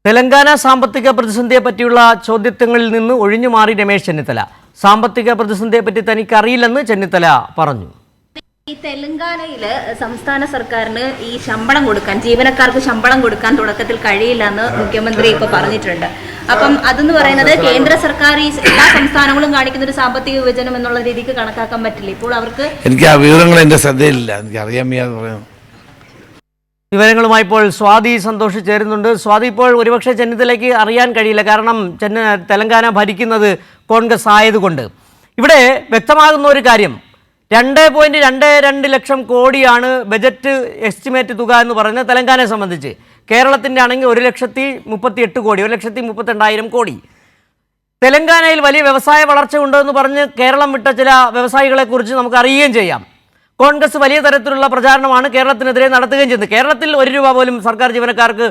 തെലങ്കാന സാമ്പത്തിക പ്രതിസന്ധിയെ പറ്റിയുള്ള ചോദ്യങ്ങളിൽ നിന്ന് ഒഴിഞ്ഞുമാറി രമേശ് ചെന്നിത്തല. സാമ്പത്തിക പ്രതിസന്ധിയെപ്പറ്റി തനിക്ക് അറിയില്ലെന്ന് ചെന്നിത്തല പറഞ്ഞു. ഈ തെലങ്കാനയില് സംസ്ഥാന സർക്കാരിന് ഈ ശമ്പളം കൊടുക്കാൻ, ജീവനക്കാർക്ക് ശമ്പളം കൊടുക്കാൻ തുടക്കത്തിൽ കഴിയില്ലെന്ന് മുഖ്യമന്ത്രി ഇപ്പൊ പറഞ്ഞിട്ടുണ്ട്. അപ്പം അതെന്ന് പറയുന്നത് കേന്ദ്ര സർക്കാർ ഈ എല്ലാ സംസ്ഥാനങ്ങളും കാണിക്കുന്ന ഒരു സാമ്പത്തിക വിഭജനം എന്നുള്ള രീതിക്ക് കണക്കാക്കാൻ പറ്റില്ല. ഇപ്പോൾ അവർക്ക് എനിക്ക് ആ വിവരങ്ങൾ എന്റെ ശ്രദ്ധയിലില്ല, എനിക്ക് അറിയാൻ വയ്യാതെ. വിവരങ്ങളുമായി ഇപ്പോൾ സ്വാതി സന്തോഷ് ചേരുന്നുണ്ട്. സ്വാതി, ഇപ്പോൾ ഒരുപക്ഷെ ചെന്നിത്തലയ്ക്ക് അറിയാൻ കഴിയില്ല, കാരണം തെലങ്കാന ഭരിക്കുന്നത് കോൺഗ്രസ് ആയതുകൊണ്ട്. ഇവിടെ വ്യക്തമാകുന്ന ഒരു കാര്യം, 2.22 ലക്ഷം കോടിയാണ് ബജറ്റ് എസ്റ്റിമേറ്റ് തുക എന്ന് പറയുന്നത് തെലങ്കാനയെ സംബന്ധിച്ച്. കേരളത്തിൻ്റെ ആണെങ്കിൽ 1,38 കോടി, 1,32,000 കോടി. തെലങ്കാനയിൽ വലിയ വ്യവസായ വളർച്ച ഉണ്ടെന്ന് പറഞ്ഞ് കേരളം വിട്ട ചില വ്യവസായികളെക്കുറിച്ച് നമുക്ക് അറിയുകയും ചെയ്യാം. കോൺഗ്രസ് വലിയ തരത്തിലുള്ള പ്രചാരണമാണ് കേരളത്തിനെതിരെ നടത്തുകയും ചെയ്യുന്നത്. കേരളത്തിൽ 1 രൂപ പോലും സർക്കാർ ജീവനക്കാർക്ക്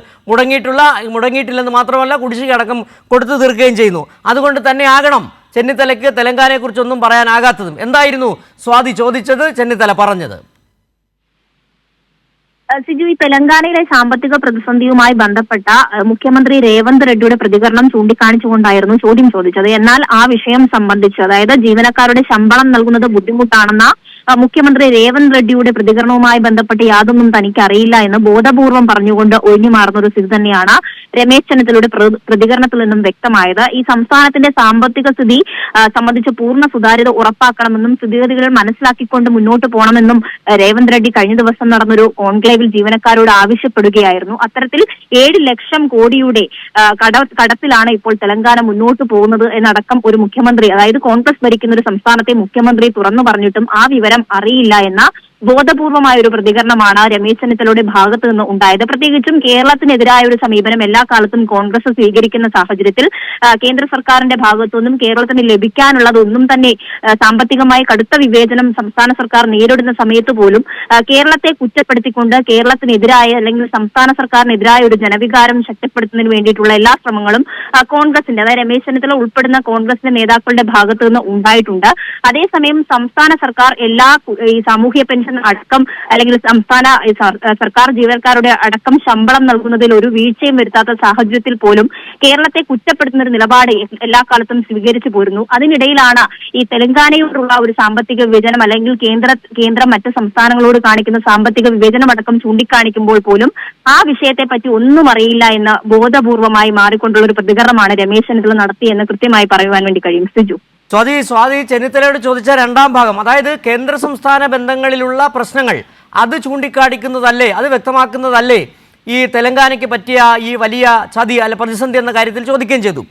മുടങ്ങിയിട്ടില്ലെന്ന് മാത്രമല്ല, കുടിശ്ശിക അടക്കം കൊടുത്തു തീർക്കുകയും ചെയ്യുന്നു. അതുകൊണ്ട് തന്നെ ആകണം ചെന്നിത്തലയ്ക്ക് തെലങ്കാനയെക്കുറിച്ചൊന്നും പറയാനാകാത്തതും. എന്തായിരുന്നു സ്വാതി ചോദിച്ചത്, ചെന്നിത്തല പറഞ്ഞത്? സിജു, ഈ തെലങ്കാനയിലെ സാമ്പത്തിക പ്രതിസന്ധിയുമായി ബന്ധപ്പെട്ട മുഖ്യമന്ത്രി രേവന്ത് റെഡ്ഡിയുടെ പ്രതികരണം ചൂണ്ടിക്കാണിച്ചുകൊണ്ടായിരുന്നു ചോദ്യം ചോദിച്ചത്. എന്നാൽ ആ വിഷയം സംബന്ധിച്ച്, അതായത് ജീവനക്കാരുടെ ശമ്പളം നൽകുന്നത് ബുദ്ധിമുട്ടാണെന്ന മുഖ്യമന്ത്രി രേവന്ത് റെഡ്ഡിയുടെ പ്രതികരണവുമായി ബന്ധപ്പെട്ട് യാതൊന്നും തനിക്ക് അറിയില്ല എന്ന് ബോധപൂർവം പറഞ്ഞുകൊണ്ട് ഒഴിഞ്ഞു മാറുന്ന ഒരു സ്ഥിതി തന്നെയാണ് രമേശ് ചെന്നിത്തലയുടെ പ്രതികരണത്തിൽ നിന്നും വ്യക്തമായത്. ഈ സംസ്ഥാനത്തിന്റെ സാമ്പത്തിക സ്ഥിതി സംബന്ധിച്ച് പൂർണ്ണ സുതാര്യത ഉറപ്പാക്കണമെന്നും സ്ഥിതിഗതികൾ മനസ്സിലാക്കിക്കൊണ്ട് മുന്നോട്ട് പോകണമെന്നും രേവന്ത് റെഡ്ഡി കഴിഞ്ഞ ദിവസം നടന്നൊരു ഓൺക്ലേവിൽ ജീവനക്കാരോട് ആവശ്യപ്പെടുകയായിരുന്നു. അത്തരത്തിൽ 7 ലക്ഷം കോടിയുടെ കടത്തിലാണ് ഇപ്പോൾ തെലങ്കാന മുന്നോട്ട് പോകുന്നത് എന്നടക്കം ഒരു മുഖ്യമന്ത്രി, അതായത് കോൺഗ്രസ് ഭരിക്കുന്ന ഒരു സംസ്ഥാനത്തെ മുഖ്യമന്ത്രി തുറന്നു പറഞ്ഞിട്ടും ആ വിവരം അറിയില്ല എന്ന ബോധപൂർവമായ ഒരു പ്രതികരണമാണ് രമേശ് ചെന്നിത്തലയുടെ ഭാഗത്ത് നിന്ന് ഉണ്ടായത്. പ്രത്യേകിച്ചും കേരളത്തിനെതിരായ ഒരു സമീപനം എല്ലാ കാലത്തും കോൺഗ്രസ് സ്വീകരിക്കുന്ന സാഹചര്യത്തിൽ കേന്ദ്ര സർക്കാരിന്റെ ഭാഗത്തുനിന്നും കേരളത്തിന് ലഭിക്കാനുള്ളതൊന്നും തന്നെ സാമ്പത്തികമായി കടുത്ത വിവേചനം സംസ്ഥാന സർക്കാർ നേരിടുന്ന സമയത്ത് പോലും കേരളത്തെ കുറ്റപ്പെടുത്തിക്കൊണ്ട് കേരളത്തിനെതിരായ അല്ലെങ്കിൽ സംസ്ഥാന സർക്കാരിനെതിരായ ഒരു ജനവികാരം ശക്തിപ്പെടുത്തുന്നതിന് വേണ്ടിയിട്ടുള്ള എല്ലാ ശ്രമങ്ങളും കോൺഗ്രസിന്റെ, അതായത് രമേശ് ചെന്നിത്തല ഉൾപ്പെടുന്ന കോൺഗ്രസിന്റെ നേതാക്കളുടെ ഭാഗത്തു നിന്ന് ഉണ്ടായിട്ടുണ്ട്. അതേസമയം സംസ്ഥാന സർക്കാർ എല്ലാ ഈ സാമൂഹ്യ പെൻഷൻ അടക്കം അല്ലെങ്കിൽ സംസ്ഥാന സർക്കാർ ജീവനക്കാരുടെ അടക്കം ശമ്പളം നൽകുന്നതിൽ ഒരു വീഴ്ചയും വരുത്താത്ത സാഹചര്യത്തിൽ പോലും കേരളത്തെ കുറ്റപ്പെടുത്തുന്ന ഒരു നിലപാട് എല്ലാ കാലത്തും സ്വീകരിച്ചു പോരുന്നു. അതിനിടയിലാണ് ഈ തെലങ്കാനയോടുള്ള ഒരു സാമ്പത്തിക വിവേചനം അല്ലെങ്കിൽ കേന്ദ്രം മറ്റ് സംസ്ഥാനങ്ങളോട് കാണിക്കുന്ന സാമ്പത്തിക വിവേചനം അടക്കം ചൂണ്ടിക്കാണിക്കുമ്പോൾ പോലും ആ വിഷയത്തെ പറ്റി ഒന്നും അറിയില്ല എന്ന് ബോധപൂർവമായി മാറിക്കൊണ്ടുള്ള ഒരു പ്രതികരണമാണ് രമേശ് ചെന്നിത്തല നടത്തിയെന്ന് കൃത്യമായി പറയുവാൻ വേണ്ടി കഴിയും. സിജു, സ്വാതി ചെന്നിത്തലയോട് ചോദിച്ച രണ്ടാം ഭാഗം, അതായത് കേന്ദ്ര സംസ്ഥാന ബന്ധങ്ങളിലുള്ള പ്രശ്നങ്ങൾ, അത് ചൂണ്ടിക്കാണിക്കുന്നതല്ലേ, അത് വ്യക്തമാക്കുന്നതല്ലേ ഈ തെലങ്കാനയ്ക്ക് പറ്റിയ ഈ വലിയ ചതി അല്ല പ്രതിസന്ധി എന്ന കാര്യത്തിൽ ചോദിക്കുകയും ചെയ്തു.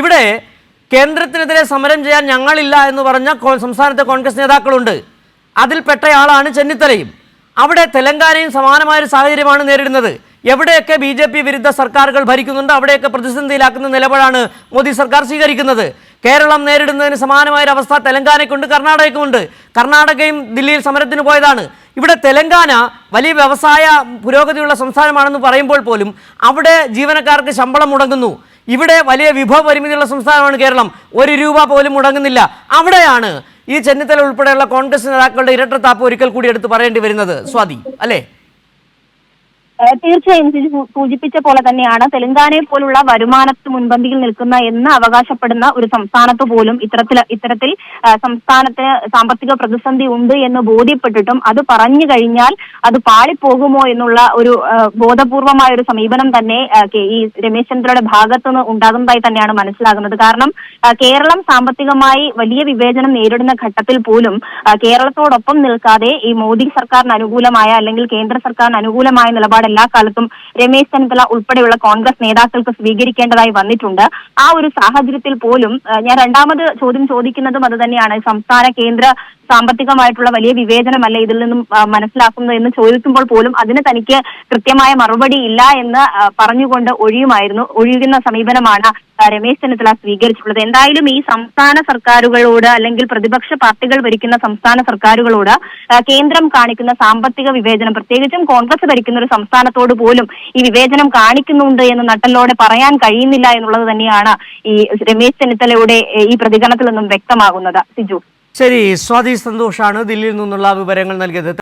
ഇവിടെ കേന്ദ്രത്തിനെതിരെ സമരം ചെയ്യാൻ ഞങ്ങളില്ല എന്ന് പറഞ്ഞ സംസ്ഥാനത്തെ കോൺഗ്രസ് നേതാക്കളുണ്ട്. അതിൽപ്പെട്ടയാളാണ് ചെന്നിത്തലയും. അവിടെ തെലങ്കാനയും സമാനമായൊരു സാഹചര്യമാണ് നേരിടുന്നത്. എവിടെയൊക്കെ BJP വിരുദ്ധ സർക്കാരുകൾ ഭരിക്കുന്നുണ്ട് അവിടെയൊക്കെ പ്രതിസന്ധിയിലാക്കുന്ന നിലപാടാണ് മോദി സർക്കാർ സ്വീകരിക്കുന്നത്. കേരളം നേരിടുന്നതിന് സമാനമായൊരവസ്ഥ തെലങ്കാനയ്ക്കുണ്ട്, കർണാടകയ്ക്കുമുണ്ട്. കർണാടകയും ദില്ലിയിൽ സമരത്തിന് പോയതാണ്. ഇവിടെ തെലങ്കാന വലിയ വ്യവസായ പുരോഗതിയുള്ള സംസ്ഥാനമാണെന്ന് പറയുമ്പോൾ പോലും അവിടെ ജീവനക്കാർക്ക് ശമ്പളം മുടങ്ങുന്നു. ഇവിടെ വലിയ വിഭവ പരിമിതിയുള്ള സംസ്ഥാനമാണ് കേരളം, 1 രൂപ പോലും മുടങ്ങുന്നില്ല. അവിടെയാണ് ഈ ചെന്നിത്തല ഉൾപ്പെടെയുള്ള കോൺഗ്രസ് നേതാക്കളുടെ ഇരട്ടത്താപ്പ് ഒരിക്കൽ കൂടി എടുത്ത് പറയേണ്ടി വരുന്നത്. സ്വാതി, അല്ലേ? തീർച്ചയായും സൂചിപ്പിച്ച പോലെ തന്നെയാണ് തെലങ്കാനയെ പോലുള്ള വരുമാനത്തിന് മുൻപന്തിയിൽ നിൽക്കുന്ന എന്ന് അവകാശപ്പെടുന്ന ഒരു സംസ്ഥാനത്ത് പോലും ഇത്തരത്തിൽ സംസ്ഥാനത്തിന് സാമ്പത്തിക പ്രതിസന്ധി ഉണ്ട് എന്ന് ബോധ്യപ്പെട്ടിട്ടും അത് പറഞ്ഞു കഴിഞ്ഞാൽ അത് പാളിപ്പോകുമോ എന്നുള്ള ഒരു ബോധപൂർവമായ ഒരു സമീപനം തന്നെ ഈ രമേശ് ചെന്നിത്തലയുടെ ഭാഗത്തുനിന്ന് ഉണ്ടാകുന്നതായി തന്നെയാണ് മനസ്സിലാകുന്നത്. കാരണം കേരളം സാമ്പത്തികമായി വലിയ വിവേചനം നേരിടുന്ന ഘട്ടത്തിൽ പോലും കേരളത്തോടൊപ്പം നിൽക്കാതെ ഈ മോദി സർക്കാരിന് അനുകൂലമായ അല്ലെങ്കിൽ കേന്ദ്ര സർക്കാരിന് അനുകൂലമായ നിലപാട് എല്ലാ കാലത്തും രമേശ് ചെന്നിത്തല ഉൾപ്പെടെയുള്ള കോൺഗ്രസ് നേതാക്കൾക്ക് സ്വീകരിക്കേണ്ടതായി വന്നിട്ടുണ്ട്. ആ ഒരു സാഹചര്യത്തിൽ പോലും ഞാൻ രണ്ടാമത് ചോദ്യം ചോദിക്കുന്നതും അത് തന്നെയാണ്. സംസ്ഥാന കേന്ദ്ര സാമ്പത്തികമായിട്ടുള്ള വലിയ വിവേചനമല്ല ഇതിൽ നിന്നും മനസ്സിലാക്കുന്നത് എന്ന് ചോദിക്കുമ്പോൾ പോലും അതിന് തനിക്ക് കൃത്യമായ മറുപടി ഇല്ല എന്ന് പറഞ്ഞുകൊണ്ട് ഒഴിയുന്ന സമീപനമാണ് രമേശ് ചെന്നിത്തല സ്വീകരിച്ചിട്ടുള്ളത്. എന്തായാലും ഈ സംസ്ഥാന സർക്കാരുകളോട് അല്ലെങ്കിൽ പ്രതിപക്ഷ പാർട്ടികൾ ഭരിക്കുന്ന സംസ്ഥാന സർക്കാരുകളോട് കേന്ദ്രം കാണിക്കുന്ന സാമ്പത്തിക വിവേചനം, പ്രത്യേകിച്ചും കോൺഗ്രസ് ഭരിക്കുന്ന ഒരു സംസ്ഥാനത്തോട് പോലും ഈ വിവേചനം കാണിക്കുന്നുണ്ട് എന്ന് നട്ടലോടെ പറയാൻ കഴിയുന്നില്ല എന്നുള്ളത് തന്നെയാണ് ഈ രമേശ് ചെന്നിത്തലയുടെ ഈ പ്രതികരണത്തിൽ നിന്നും വ്യക്തമാകുന്നത്. സിജു, ശരി, സ്വാതി സന്തോഷാണ് ദില്ലിയിൽ നിന്നുള്ള വിവരങ്ങൾ നൽകിയത്.